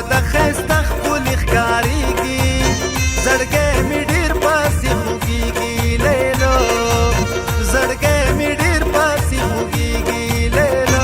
د ښایسته ښکلي ښکارېږي زړګی مې ډېر پاسې خوږېږي لیلو زړګی مې ډېر پاسې خوږېږي لیلو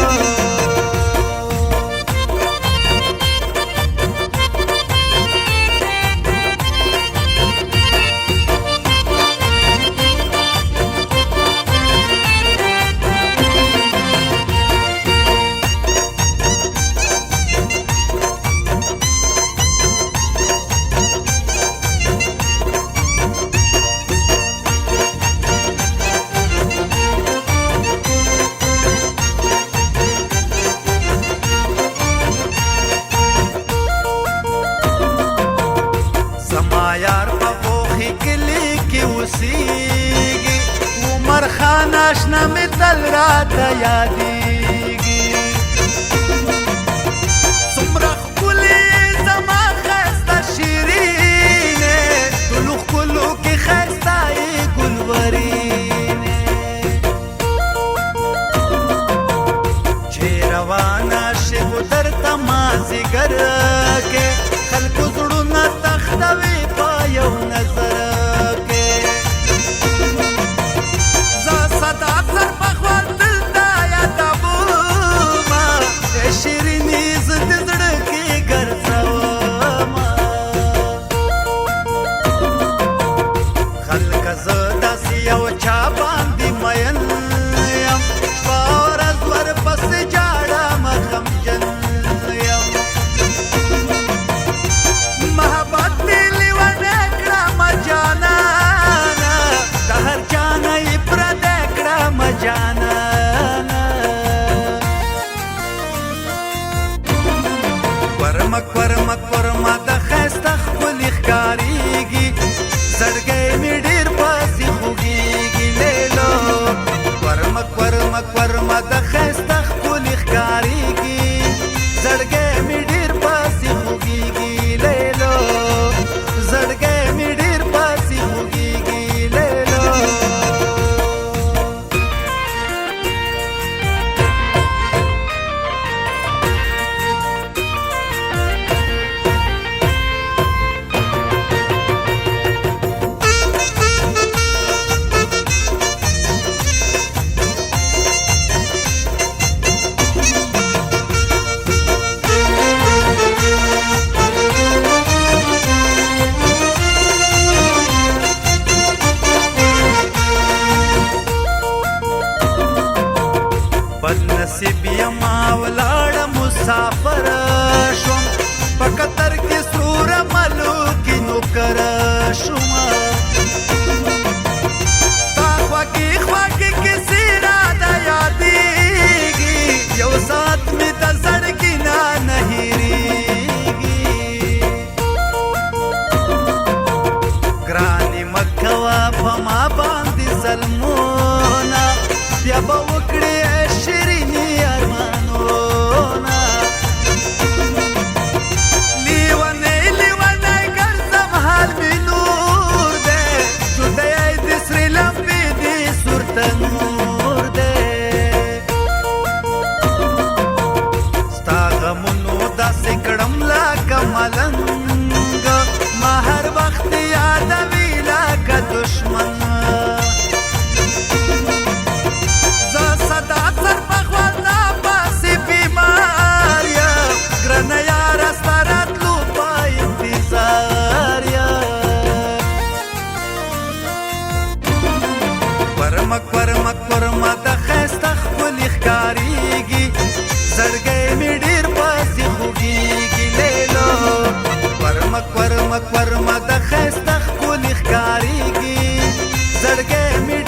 یار په پوخي کلي کې اوسېږي عمر خان اشنا مې تل راته یادېږي څومره ښکلې زما ښایسته شیرینې ټولو ښکلو کې ښایسته یې ګلورینې چې روانه شي ګودر ته مازدیګر کې خلکو زړونه تختوي په یو نظر کې زه صدا سر په خوار دلته یادومه شیرینې زه د زړه کې ګرځومه خلکه زه داسې یو چا باندې مین یم شپه ورځ ورپسې جاړم غمجن یم محبت دې لیونی کړم جانانه د هر جانه یې پردی کړم جانانه ورمک ورمک ورمه د ښایسته ښکلي ښکارېږي زړګی مې ډېر پاسې خوږېږي لیلو ورمک ورمک ورمه د ښایسته ښکلي ښکارېږي زړګی مې ډېر پاسې خوږېږي لیلو زړګی مې ډېر پاسې خوږېږي لیلو بدنصیب یما ولاړه مسافر شوم په قطر کې سور ملوکي نوکر شوم ستا خوږې خوږې کیسې راته یادېږي یو ساعت مې د زړګي نه هېرېږي ګرانې مه کوه په ما باندې ظلمونه بیا به وکړې شیرینې ارمانونه لیونی لیونی ګرځم حال مې نور دی جدی د سرې لمبې د سور تنور دی ستا غمونو داسې کړم لکه ملنګ ما هر وخت یادوي لکه دشمن ورمک ورمک ورمه د ښایسته ښکلي ښکارېږي زړګی مې ډېر پاسې خوږېږي لیلو ورمک ورمک ورمه د ښایسته ښکلي ښکارېږي زړګی مې